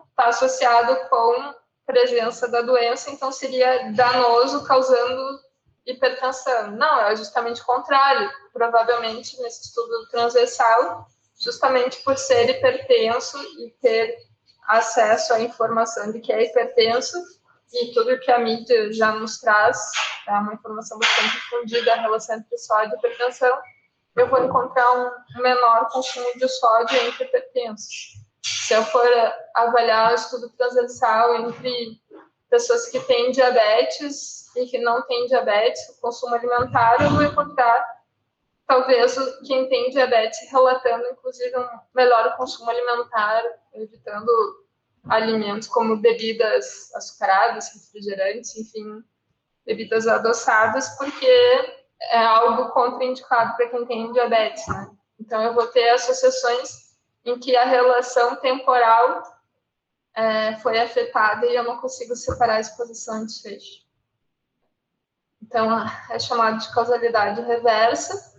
está associado com presença da doença, então seria danoso, causando hipertensão. Não, é justamente o contrário. Provavelmente, nesse estudo transversal, justamente por ser hipertenso e ter acesso à informação de que é hipertenso, e tudo que a mídia já nos traz, é uma informação bastante difundida a relação entre sódio e hipertensão, eu vou encontrar um menor consumo de sódio entre hipertensos. Se eu for avaliar o estudo transversal entre pessoas que têm diabetes e que não têm diabetes, o consumo alimentar, eu vou encontrar, talvez, quem tem diabetes relatando, inclusive, um melhor consumo alimentar, evitando alimentos como bebidas açucaradas, refrigerantes, enfim, bebidas adoçadas, porque é algo contraindicado para quem tem diabetes, né? Então, eu vou ter associações em que a relação temporal foi afetada e eu não consigo separar a exposição e desfecho. Então, é chamado de causalidade reversa.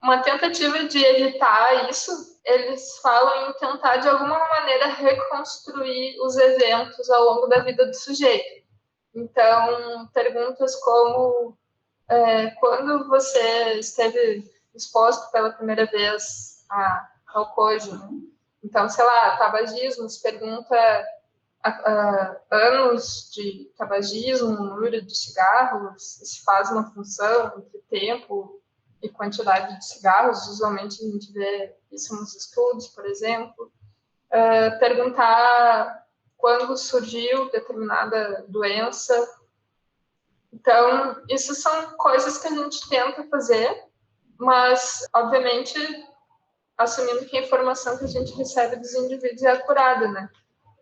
Uma tentativa de evitar isso, eles falam em tentar, de alguma maneira, reconstruir os eventos ao longo da vida do sujeito. Então, perguntas como quando você esteve exposto pela primeira vez a tal coisa, né? Então, sei lá, tabagismo, se pergunta anos de tabagismo, número de cigarros, se faz uma função entre tempo e quantidade de cigarros. Usualmente a gente vê isso nos estudos, por exemplo. Perguntar quando surgiu determinada doença. Então, isso são coisas que a gente tenta fazer, mas, obviamente, assumindo que a informação que a gente recebe dos indivíduos é acurada, né?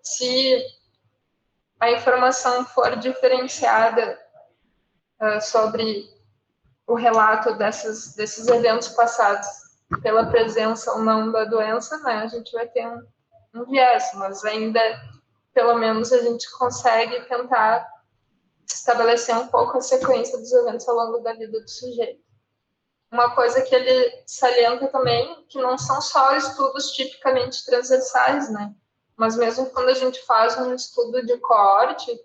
Se a informação for diferenciada sobre o relato desses eventos passados pela presença ou não da doença, né, a gente vai ter um viés, mas ainda, pelo menos, a gente consegue tentar estabelecer um pouco a sequência dos eventos ao longo da vida do sujeito. Uma coisa que ele salienta também, que não são só estudos tipicamente transversais, né? Mas mesmo quando a gente faz um estudo de coorte,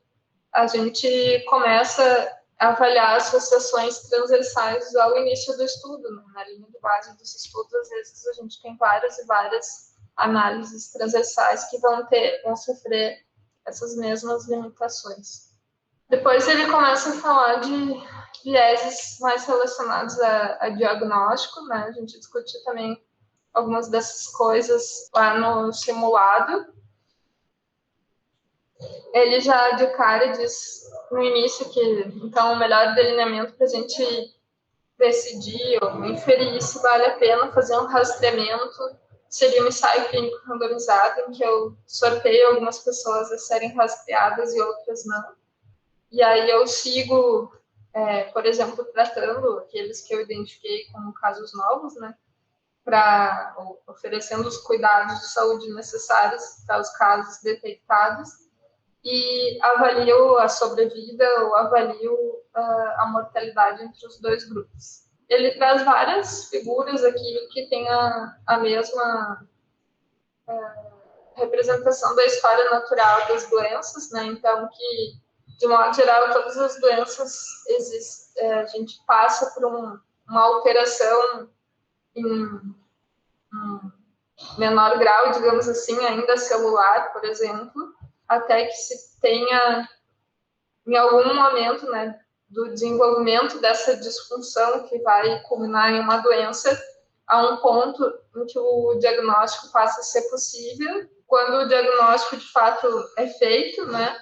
a gente começa a avaliar associações transversais ao início do estudo, né? Na linha de base dos estudos, às vezes a gente tem várias e várias análises transversais que vão sofrer essas mesmas limitações. Depois ele começa a falar de vieses mais relacionados a diagnóstico, né? A gente discutiu também algumas dessas coisas lá no simulado. Ele já de cara diz no início que, então, o melhor delineamento para a gente decidir ou inferir se vale a pena fazer um rastreamento seria um ensaio clínico randomizado, em que eu sorteio algumas pessoas a serem rastreadas e outras não. E aí eu sigo, por exemplo, tratando aqueles que eu identifiquei como casos novos, né? Oferecendo os cuidados de saúde necessários para os casos detectados, e avalio a sobrevida ou avalio a mortalidade entre os dois grupos. Ele traz várias figuras aqui que têm a mesma representação da história natural das doenças, né? Então, que, de modo geral, todas as doenças a gente passa por uma alteração em menor grau, digamos assim, ainda celular, por exemplo, até que se tenha, em algum momento, né, do desenvolvimento dessa disfunção que vai culminar em uma doença, a um ponto em que o diagnóstico passa a ser possível, quando o diagnóstico de fato é feito, né,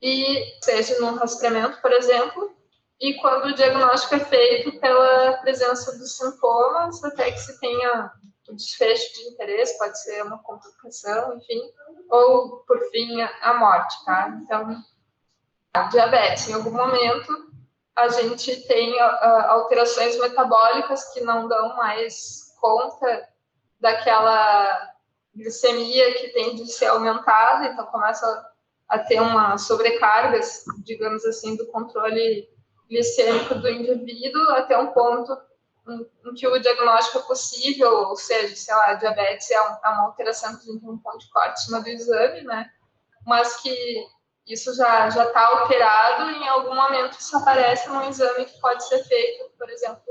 e seja num rastreamento, por exemplo, e quando o diagnóstico é feito pela presença dos sintomas, até que se tenha o desfecho de interesse, pode ser uma complicação, enfim, ou, por fim, a morte, tá? Então, a diabetes, em algum momento, a gente tem alterações metabólicas que não dão mais conta daquela glicemia que tem de ser aumentada, então começa a ter uma sobrecarga, digamos assim, do controle glicêmico do indivíduo, até um ponto em que o diagnóstico é possível, ou seja, sei lá, a diabetes é uma alteração que a gente tem um ponto de corte em cima do exame, né? Mas que isso já está alterado e em algum momento isso aparece num exame que pode ser feito, por exemplo,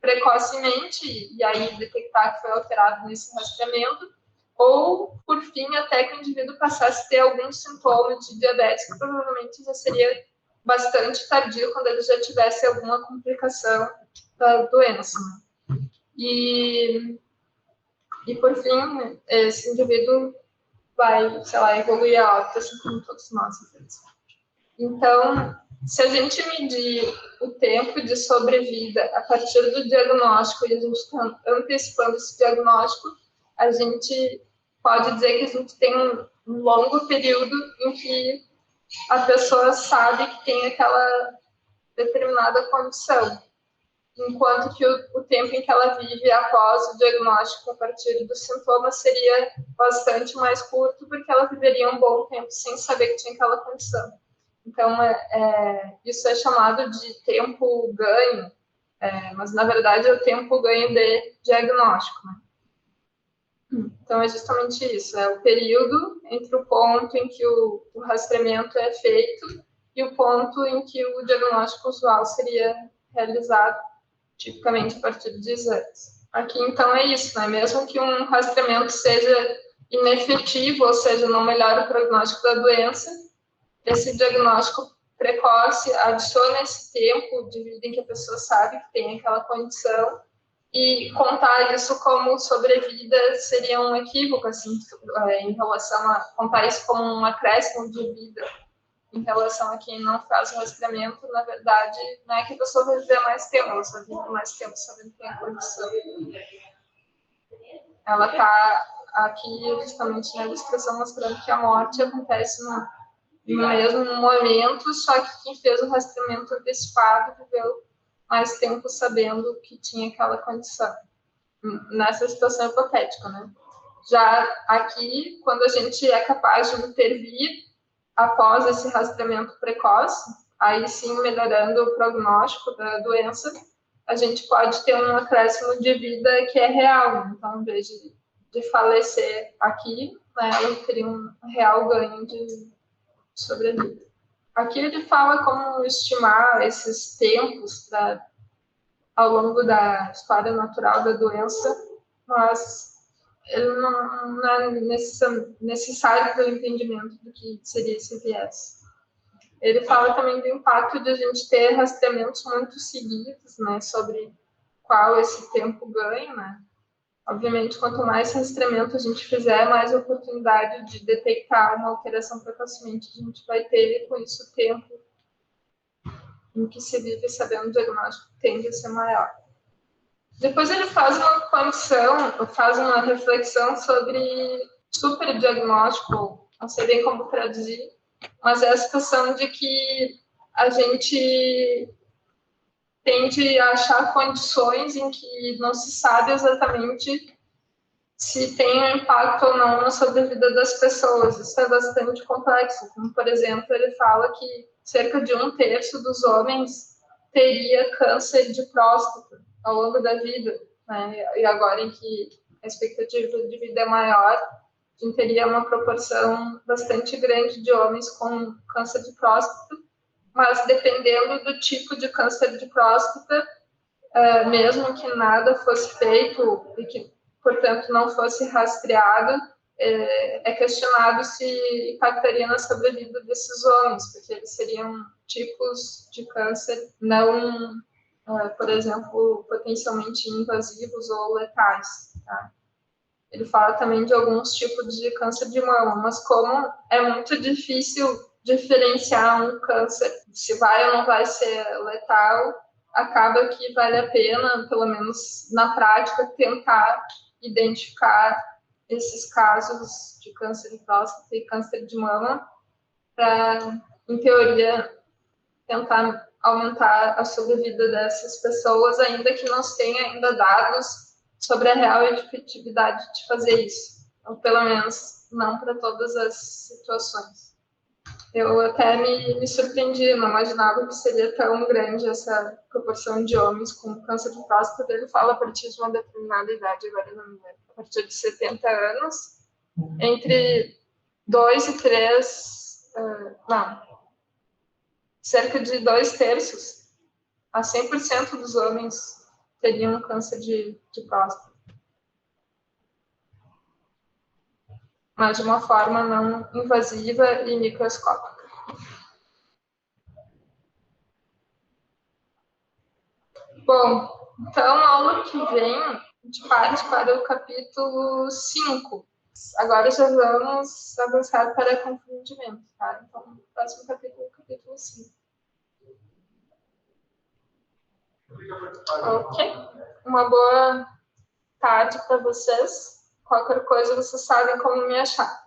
precocemente, e aí detectar que foi alterado nesse rastreamento, ou, por fim, até que o indivíduo passasse a ter algum sintoma de diabetes, que provavelmente já seria bastante tardio, quando ele já tivesse alguma complicação da doença. E por fim, esse indivíduo vai, sei lá, evoluir a óbito, assim como todos nós. Então, se a gente medir o tempo de sobrevida a partir do diagnóstico, e a gente está antecipando esse diagnóstico, a gente pode dizer que a gente tem um longo período em que a pessoa sabe que tem aquela determinada condição, enquanto que o tempo em que ela vive após o diagnóstico a partir dos sintomas seria bastante mais curto, porque ela viveria um bom tempo sem saber que tinha aquela condição. Então, isso é chamado de tempo ganho, mas na verdade é o tempo ganho de diagnóstico, né? Então, é justamente isso, é o período entre o ponto em que o rastreamento é feito e o ponto em que o diagnóstico usual seria realizado, tipicamente a partir de exames. Aqui, então, é isso, né? Mesmo que um rastreamento seja inefetivo, ou seja, não melhore o prognóstico da doença, esse diagnóstico precoce adiciona esse tempo de vida em que a pessoa sabe que tem aquela condição, e contar isso como sobrevida seria um equívoco, assim, em relação a contar isso como um acréscimo de vida em relação a quem não faz o rastreamento. Na verdade, não é que a pessoa vai viver mais tempo, ela só vive mais tempo sabendo que tem a condição. Ela está aqui justamente na ilustração mostrando que a morte acontece no mesmo momento, só que quem fez o rastreamento antecipado viveu mais tempo sabendo que tinha aquela condição, nessa situação hipotética, né? Já aqui, quando a gente é capaz de intervir após esse rastreamento precoce, aí sim, melhorando o prognóstico da doença, a gente pode ter um acréscimo de vida que é real. Então, em vez de falecer aqui, né, ela teria um real ganho de sobrevida. Aqui ele fala como estimar esses tempos ao longo da história natural da doença, mas ele não é necessário para o entendimento do que seria esse viés. Ele fala também do impacto de a gente ter rastreamentos muito seguidos, né, sobre qual esse tempo ganha, né? Obviamente, quanto mais rastreamento a gente fizer, mais oportunidade de detectar uma alteração precocemente a gente vai ter, e com isso o tempo em que se vive sabendo o diagnóstico tende a ser maior. Depois ele faz uma condição, faz uma reflexão sobre superdiagnóstico, não sei bem como traduzir, mas é a situação de que a gente tende a achar condições em que não se sabe exatamente se tem um impacto ou não na sobrevida das pessoas. Isso é bastante complexo. Como, por exemplo, ele fala que cerca de 1/3 dos homens teria câncer de próstata ao longo da vida, né? E agora em que a expectativa de vida é maior, a gente teria uma proporção bastante grande de homens com câncer de próstata, mas dependendo do tipo de câncer de próstata, mesmo que nada fosse feito e que, portanto, não fosse rastreado, é questionado se impactaria na sobrevida desses homens, porque eles seriam tipos de câncer não, por exemplo, potencialmente invasivos ou letais. Tá? Ele fala também de alguns tipos de câncer de mama, mas como é muito difícil diferenciar um câncer, se vai ou não vai ser letal, acaba que vale a pena, pelo menos na prática, tentar identificar esses casos de câncer de próstata e câncer de mama para, em teoria, tentar aumentar a sobrevida dessas pessoas, ainda que não se tenha ainda dados sobre a real efetividade de fazer isso, ou pelo menos não para todas as situações. Eu até me surpreendi, não imaginava que seria tão grande essa proporção de homens com câncer de próstata. Ele fala a partir de uma determinada idade, agora não me lembro, a partir de 70 anos, entre 2 e 3, cerca de 2/3 a 100% dos homens teriam câncer de próstata. Mas de uma forma não invasiva e microscópica. Bom, então, na aula que vem, a gente parte para o capítulo 5. Agora já vamos avançar para compreendimento, tá? Então, o próximo capítulo é o capítulo 5. Ok? Uma boa tarde para vocês. Qualquer coisa, vocês sabem como me achar.